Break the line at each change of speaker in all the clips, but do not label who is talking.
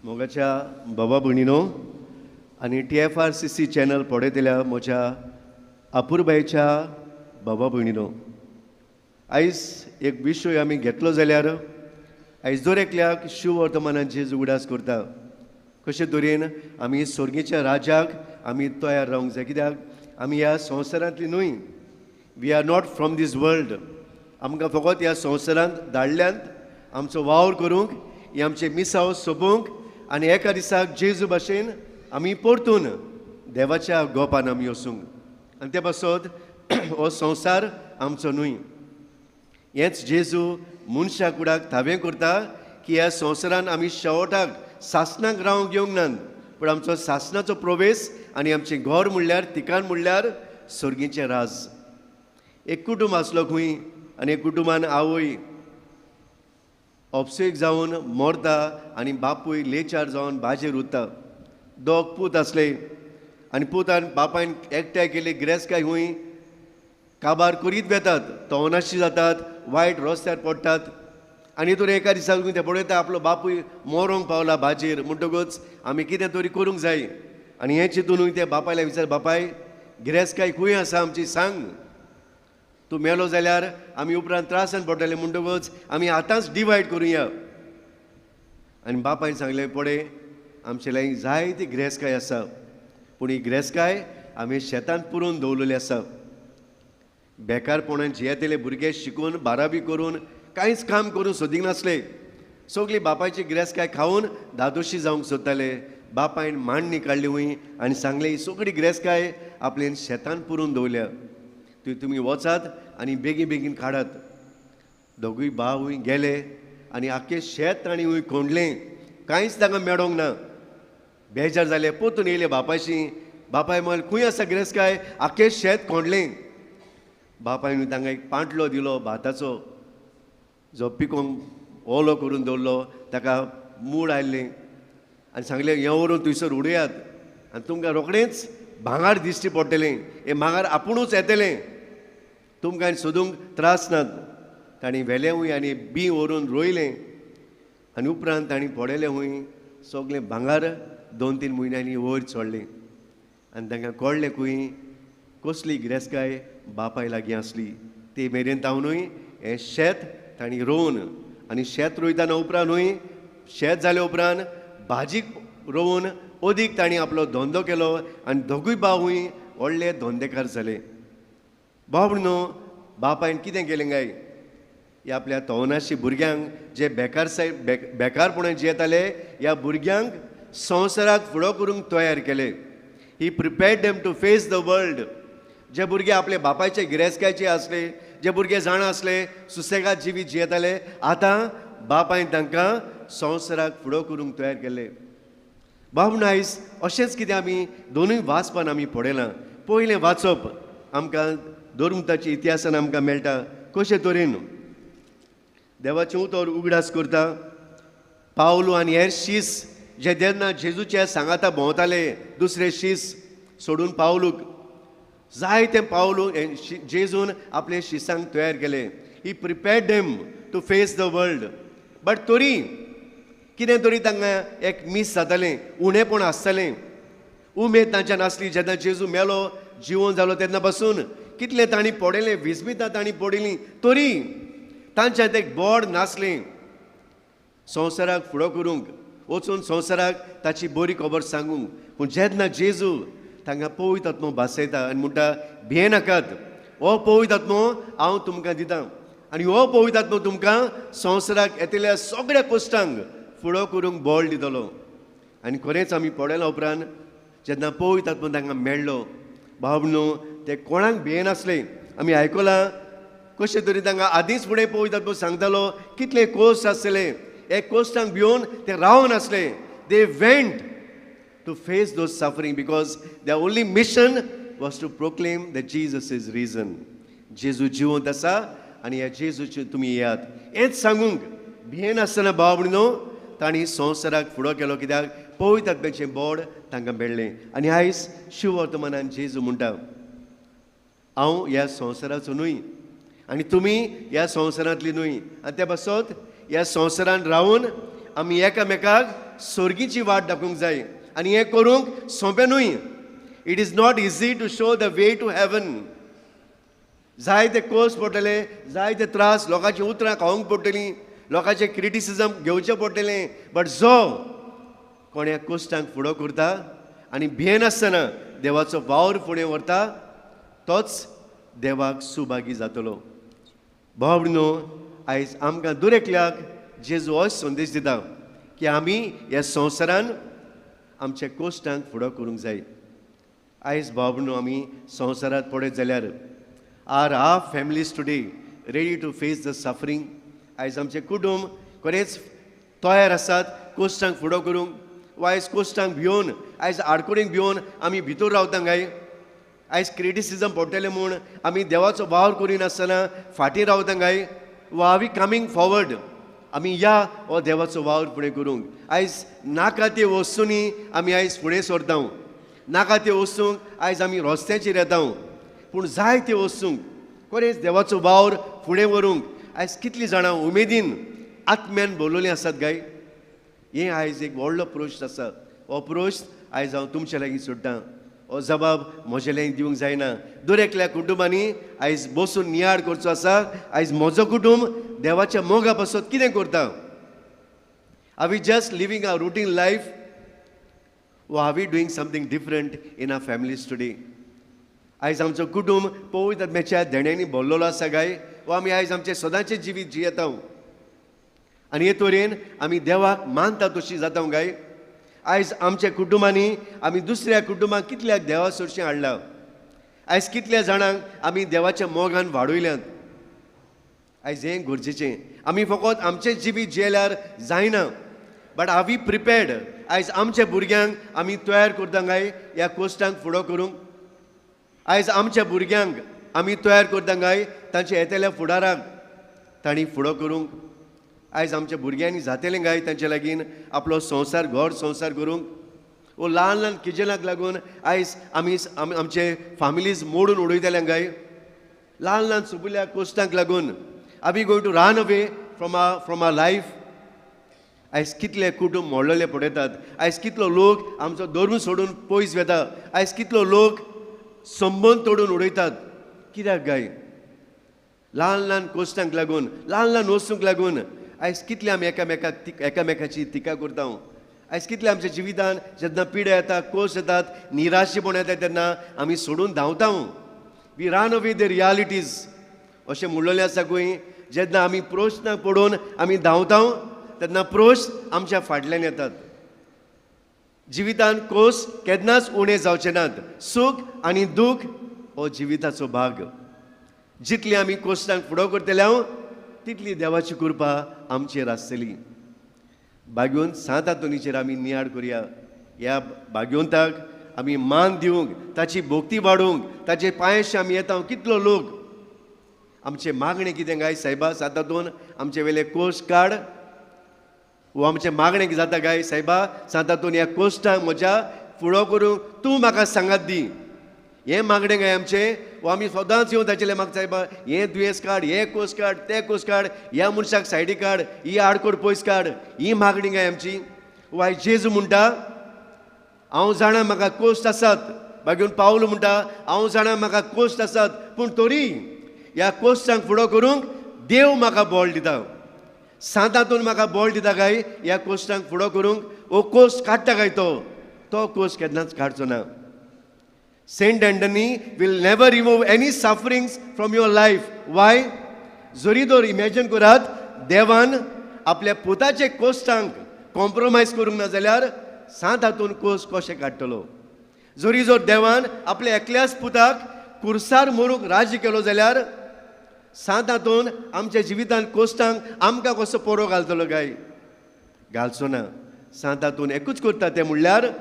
मोगाच्या बाबा भयणीनो आनी TFRCC चॅनल पळयतल्या म्हज्या अपुरबायेच्या बाबा भयणीनो, आयज एक विशय आमी घेतलो जाल्यार आयज दर एकल्याक शिव वर्तमानांची उगडास करता. कशे तरेन आमी स्वर्गीच्या राजाक आमी तयार रावंक जाय, कित्याक आमी ह्या संवसारांतली न्हय. We are not from this world. आमकां फकत ह्या संवसारांत धाडल्यांत आमचो वावर करूंक, ही आमचे मिसाव सोंपोवंक आनी एका दिसाक जेजू भाशेन आमी परतून देवाच्या गोपान आमी वसूंक. आनी ते पासत हो संवसार आमचो न्हय. हेंच जेजू मनशा कुडाक थावें करता की ह्या संवसारान आमी शेवटाक सासणाक रावंक येवंक नात, पूण आमचो सासणाचो प्रवेश आनी आमचें घर म्हणल्यार तिकान म्हणल्यार स्वर्गीचें राज. एक कुटूंब आसलो खंय आनी एक कुटुंबान आवय ऑप्सेक जावन मरता आनी बापूय लेचार जावन बाजेर उरता. दोग पूत आसले आनी पुतान बापायन एकठांय केले गिरेस्तकाय खंय काबार करीत वेतात, तवनाशी जातात, वायट रस्त्यार पडटात. आनी तर एका दिसाक ते पळयता आपलो बापूय मरोंक पावला बाजेर, म्हणटकूच आमी कितें तरी करूंक जाय. आनी हें चिंतून ते बापायला विचार, बापाय गिरेस्तकाय खंय आसा आमची सांग, तूं मेलो जाल्यार आमी उपरांत त्रासान पडटले, म्हणटकूच आमी आतांच डिवायड करुया. आनी बापायन सांगलें, पळय आमचे लागीं जायती गिरेस्तकाय आसा, पूण ही गिरेस्तकाय आमी शेतांत पुरोवन दवरलेली आसा. बेकारपणान जियेतले भुरगे शिकून 12वी करून कांयच काम करून सोदीक नासले. सगळी बापायची गिरेस्तकाय खावन दादोशी जावंक सोदताले. बापायन मांडणी काडली वय आनी सांगलें, ही सगळी गिरेस्तकाय आपल्यान शेतांत पुरोवन दवरल्या, तुमी वचात आनी बेगीन बेगीन काडात. दोगूय भावूय गेले आनी आख्खें शेत तांणी वय कोंडलें, कांयच तांकां मेळोंक ना. बेजार जाले, परतून येयले बापायशी. बापाय म्हण, खंय आसा गिरेस्तकाय, आख्खें शेत कोंडलें. बापायन तांकां एक पांटलो दिलो भाताचो, जो पिकोवंक ओलो करून दवरलो, ताका मूड आयल्लें. आनी सांगलें, हें व्हरून थंयसर उडयात आनी तुमकां रोखडेंच भांगार दिश्टी पडटलें. हें भांगार आपुणूच येतलें, तुमकां सोदूंक त्रास नात. तांणी व्हेलें वय आनी बी व्हरून रोयलें. आनी उपरांत तांणी पडयलें वय सगळें भांगार 2-3 म्हयन्यांनी वयर चडलें. आनी तांकां कळ्ळें खंय कसली गिरेस्तकाय बापाय लागीं आसली. ते मेरेन तावनूय हें शेत तांणी रोवन, आनी शेत रोयतना उपरांतूय शेत जाल्या उपरांत भाजीक रोवन अदीक तांणी आपलो धंदो केलो आनी दोगूय भावूय व्हडले धंदेकार जाले. भाव न्हू, बापायन कितें केलें काय, ह्या आपल्या तवनाशी भुरग्यांक जे बेकारपणान जियेताले ह्या भुरग्यांक संवसाराक फुडो करूंक तयार केले. He prepared them to face the world. जे भुरगे आपले बापायचे गिरेस्तकायचे आसले, जे भुरगे जाण आसले सुसेगाद जिवीत जियेताले, आतां बापायन तांकां संवसाराक फुडो करूंक तयार केले. बाबून आयज अशेंच कितें आमी दोनूय वाचपान आमी पळयलां. पयलें वाचप आमकां धर्मताच्या इतिहासान आमकां मेळटा. कशे तरेन देवाचें उतर उगडास करता. पावलो आनी हेर शीस जे जेन्ना जेजूच्या सांगाता भोंवताले, दुसरे शीस सोडून पावलूक जायते पावलू जेजून आपले शिसांक तयार केले. He prepared them to face the world. But तरी कितें तरी तांकां एक मीस जातालें, उणेपण आसतालें. उमेद तांच्यान आसली. जेन्ना जेजू मेलो जिवोन जालो तेन्ना पासून कितलें तांणी पडयलें, विस्मितां तांणी पडिल्लीं, तरी तांच्यात एक बोड नासलें संवसाराक फुडो करूंक, वचून संवसाराक ताची बरी खबर सांगूंक. पूण जेन्ना जेजू तांकां पवित्र आत्मो भासयता आनी म्हणटा, भिये नाकात, हो पवित्र आत्मो हांव तुमकां दितां आनी हो पवित्र आत्मो तुमकां संवसाराक येतल्या सगळ्या कश्टांक फुडो करूंक बळ दितलो. आनी खरेंच आमी पळयलां उपरांत जेन्ना पवित्र आत्मो तांकां मेळ्ळो, भाव न्हू, ते कोणाक भियेनासले. आमी आयकलां कशे तरी तांकां आदींच फुडें पवित्र आत्मो सांगतालो कितले कोस्ट आसतले. हे कोस्टांक भिवन ते रावनासले. They went to face those suffering because their only mission was to proclaim that Jesus is risen. जेजू जिवंत आसा आनी ह्या जेजूचे तुमी येयात हेंच सांगूंक भियेनासतना भाव भयणीनो तांणी संवसाराक फुडो केलो, कित्याक पवित्र आत्म्याचें बोड तांकां मेळ्ळें. आनी आयज शिव वर्तमानान जेजू म्हणटा, हांव ह्या संवसाराचो न्हय आनी तुमी ह्या संवसारांतली न्हय. आनी ते पासत ह्या संवसारान रावन आमी एकामेकाक सोर्गीची वाट दाखोवंक जाय. आनी हें करूंक सोंपें न्हय. It is not easy to show the way to heaven. जायते कोर्स पडटले, जायते त्रास, लोकांची उतरां खावंक पडटलीं, लोकांचें क्रिटिसिजम घेवचें पडटलें. बट जो कोण ह्या कोश्टांक फुडो करता आनी भियेनासतना देवाचो वावर फुडें व्हरता तोच देवाक सुभागी जातलो. भाव भयणीनो, आयज आमकां दर एकल्याक जेजू हो संदेश दिता की आमी ह्या संवसारान आमच्या कोश्टांक फुडो करूंक जाय. आयज भाव भयणीनो, आमी संवसारांत पळयत जाल्यार are half families today ready to face the suffering. आयज आमचे कुटुंब खरेंच तयार आसात कोश्टांक फुडो करूंक. आयज कोश्टांक भिवन, आयज आडकोडींक भिवन आमी भितर रावता काय? आयज क्रिटिसिजम पडटलें म्हूण आमी देवाचो वावर करिनासतना फाटीं रावता काय? वा आर वी कमींग फॉवर्ड? आमी या हो देवाचो वावर फुडें करूंक. आयज नाका त्यो वस्तूंनी आमी आयज फुडें सरता. नाका त्यो वस्तूंक आयज आमी रस्त्याचेर येता. पूण जाय त्यो वस्तूंक खरेंच देवाचो वावर फुडें व्हरूंक आयज कितलीं जाणां उमेदीन आत्म्यान भरलेलीं आसात काय? हें आयज एक व्हडलो प्रश्न आसा. हो प्रश्न आयज हांव तुमचे लागीं सोडटां. हो जबाब म्हजे लागीं दिवंक जायना. दर एकल्या कुटुंबांनी आयज बसून नियाळ करचो आसा. आयज म्हजो कुटुंब देवाच्या मोगा पासत कितें करता? Are we just living a routine life, वा are we doing something different in our families today? आयज आमचो कुटुंब पवित्र आत्म्याच्या धेण्यानी भरलेलो आसा काय? वा आमी आयज आमचें सदांचें जिवीत जियेता आनी हे तरेन आमी देवाक मानता तशीं जाता काय? आयज आमच्या कुटुंबांनी आमी दुसऱ्या कुटुंबाक कितल्याक देवा सरशीं हाडला? आयज कितल्या जाणांक आमी देवाच्या मोगान वाडयल्यात? आयज हें गरजेचें. आमी फकत आमचें जिवीत जियेल्यार जायना. But are we prepared? आयज आमच्या भुरग्यांक आमी तयार करता काय ह्या कोश्टांक फुडो करूंक? आयज आमच्या भुरग्यांक आमी तयार करता काय तांच्या येतल्या फुडाराक तांणी फुडो करूंक? आयज आमच्या भुरग्यांनी जातलें काय तांचे लागीं आपलो संवसार, घर संवसार करूंक? वो ल्हान ल्हान किजनाक लागून आयज आमी आमचे फॅमिलीज मोडून उडयतले काय? ल्हान ल्हान सुबुल्या कोश्टांक लागून are we going to run away from our life? आयज कितले कुटुंब मोडलेले पडयतात. आयज कितलो लोक आमचो धर्म सोडून पयस वेता. आयज कितलो लोक संबंद तोडून उडयतात. कित्याक काय? ल्हान ल्हान कोश्टांक लागून, ल्हान ल्हान वस्तूंक लागून आयज कितले आमी एकामेकाची टिका करता. आयज कितले आमच्या जिवितान जेन्ना पिडे येता, कोश येतात, निराशेपण येता तेन्ना आमी सोडून धांवता. We run away the realities अशें म्हणलेलें आसा खंय. जेन्ना आमी प्रश्नाक पडून आमी धांवता तेन्ना प्रश्न आमच्या फाटल्यान येतात. जिवितान कोस केन्नाच उणें जावचे नात. सूख आनी दूख हो जिविताचो भाग. जितली आमी कोश्टांक फुडो करतले तितली देवाची कृपा आमचेर आसतली. भाग्योंत सांत आंतोनीचेर आमी नियाळ करुया. ह्या भाग्योंताक आमी मान दिवंक, ताची भोक्ती वाडोवंक, ताचे पांयशे आमी येता. कितलो लोक आमचे मागणें कितें काय? सायबा सांत आंतोन आमचे वेले कोश्ट काड. वो आमचें मागणें कितें जाता काय? सायबा सांत आंतोन ह्या कोश्टांक म्हज्या फुडो करूंक तूं म्हाका सांगात दी. हें मागणें काय आमचें? वो आमी सदांच येवन ताचेले मागता, सायबा हें दुयेंस काड, हें कोस काड, तें कोस काड, ह्या मनशाक सायडी काड, ही आडकोड पयस काड. ही मागणी काय आमची? वो आयज जेजू म्हणटा हांव जाणा म्हाका कोश्ट आसात. भाग्योन पावलो म्हणटा हांव जाणा म्हाका कोश्ट आसात, पूण तरी ह्या कोश्टांक फुडो करूंक देव म्हाका बळ दिता. सांत आंतोन म्हाका बळ दिता काय ह्या कोश्टांक फुडो करूंक? वो कोश्ट काडटा काय तो कोश्ट केन्नाच काडचो ना. Saint Anthony will never remove any sufferings from your life. Why? जरी तर इमॅजिन करात देवान आपल्या पुताचे कोश्टांक कॉम्प्रोमायज करूंक ना जाल्यार सांत हातून कोश्ट कशें काडटलो? जरी जर देवान आपल्या एकल्याच पुताक कुर्सार मरूंक राज्य केलो जाल्यार सांत हातून आमच्या जिवितान कोश्टांक आमकां कसो पोरो घालतलो काय? घालचो ना. सांत हातून एकूच करता तें म्हणल्यार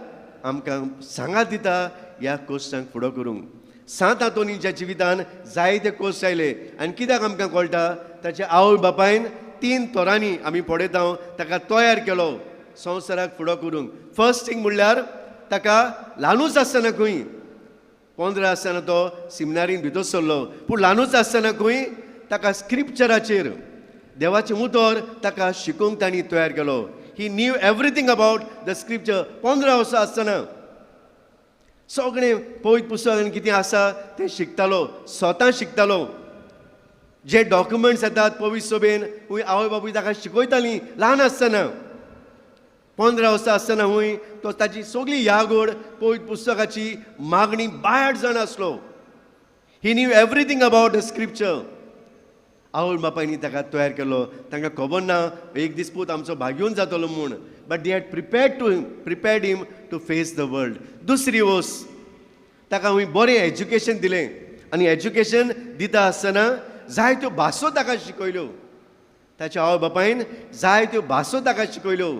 आमकां सांगात दिता ह्या कोश्टांक फुडो करूंक. सांत आंतोनीच्या जिवितान जायते कोश्ट आयले आनी कित्याक आमकां कळटा? ताच्या आवय बापायन 3 तोरांनी आमी पळयता ताका तयार केलो संवसाराक फुडो करूंक. फर्स्ट थिंग म्हणल्यार ताका ल्हानूच आसतना खंय 15 आसतना तो सिमिनारीन भितर सरलो, पूण ल्हानूच आसतना खंय ताका स्क्रिप्चराचेर देवाचें उतर ताका शिकोवंक तांणी तयार केलो. He knew everything about the scripture. 15 वर्सां आसतना सगळें पवित्र पुस्तकान कितें आसा तें शिकतालो, स्वता शिकतालो. जे डॉक्युमेंट्स येतात पवित्र सभेन हूंय आवय बापूय ताका शिकयतालीं ल्हान आसतना. 15 वर्सां आसतना हूंय तो ताची सगळी यागोड पवित्र पुस्तकाची मागणी बायड जावन आसलो. He knew everything about the scripture. आवय बापायनी ताका तयार केलो. तांकां खबर ना एक दीस पूत आमचो भाग्योन जातलो म्हूण. But they had prepared him to face the world. दुसरी वोस ताका हूंय बरें एज्युकेशन दिलें. आनी एज्युकेशन दिता आसतना जायत्यो भासो ताका शिकयल्यो. ताच्या आवय बापायन जायत्यो भासो ताका शिकयल्यो.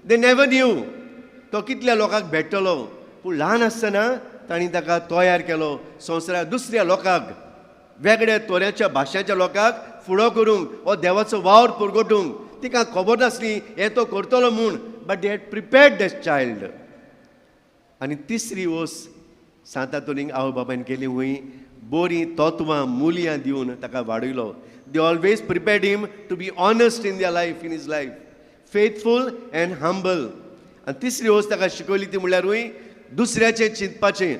दे नेवर न्यू तो कितल्या लोकांक भेटतलो. पूण ल्हान आसतना तांणी ताका तयार केलो संवसाराक दुसऱ्या लोकांक, वेगळ्या तोऱ्याच्या भाशेच्या लोकांक फुडो करूंक, हो देवाचो वावर पुरगोटूंक. तिका खबर नासली हें तो करतलो म्हूण. But they had prepared the child. आनी तिसरी वोस सांतातोनीक आवय बापायन केली हूंय बरी तत्वां मुलयां दिवन ताका वाडयलो. They always prepared him to be honest in his life, faithful and humble. आनी तिसरी वोस ताका शिकयली ती म्हणल्यारूय दुसऱ्याचें चिंतपाचें,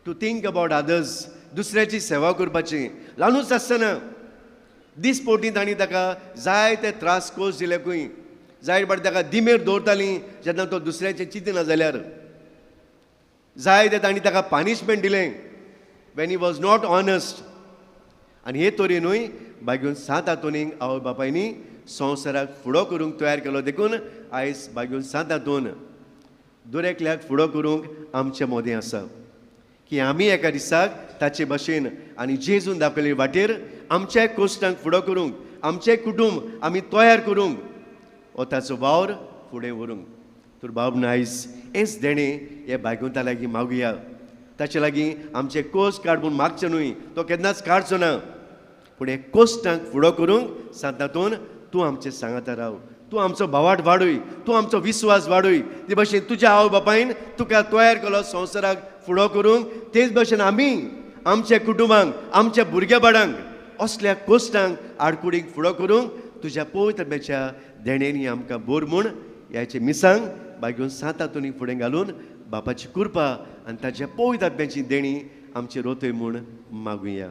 टू थिंक अबाउट अदर्स, दुसऱ्याची सेवा करपाची. ल्हानूच आसतना दिसपोटी तांणी ताका जायते त्रास कोस दिलेकूय. जायते फावटी ताका दिमेर दवरतालीं जेन्ना तो दुसऱ्याचें चिंतना जाल्यार. जायते तांणी ताका पानिशमेंट दिलें when he was not honest. आनी हे तरेनूय बागेवन 7 हातूंक आवय बापायनी संवसाराक फुडो करूंक तयार केलो. देखून आयज बागेवन 7 हातून दर एकल्याक फुडो करूंक आमचें मोदें आसा की आमी एका दिसाक ताचे भाशेन आनी जेजून दाखयले वाटेर आमच्या कोश्टांक फुडो करूंक, आमचें कुटूंब आमी तयार करूंक, हो ताचो वावर फुडें व्हरूंक. तर बाब आयज हेंच देणें हे बायकुंता लागीं मागुया. ताचे लागीं आमचे कोस्ट काडून मागचें न्हय, तो केन्नाच काडचो ना. पूण हे कोश्टांक फुडो करूंक सांतातून तूं आमचें सांगाता राव. तूं आमचो भावाट वाडय, तूं आमचो विस्वास वाडय. ते भाशेन तुज्या आवय बापायन तुका तयार केलो संवसाराक फुडो करूंक. तेच भाशेन आमी आमच्या कुटुंबांक, आमच्या भुरग्या बाळांक असल्या कोश्टांक आडकुडीक फुडो करूंक तुज्या पवित्र आत्म्याच्या देणेनी आमकां बोर म्हूण ह्याचे मिसांग बागेवन 7 हातूंनी फुडें घालून बापाची कृपा आनी ताच्या पवित्र आत्म्याची देणी आमची रोतय म्हूण मागुया.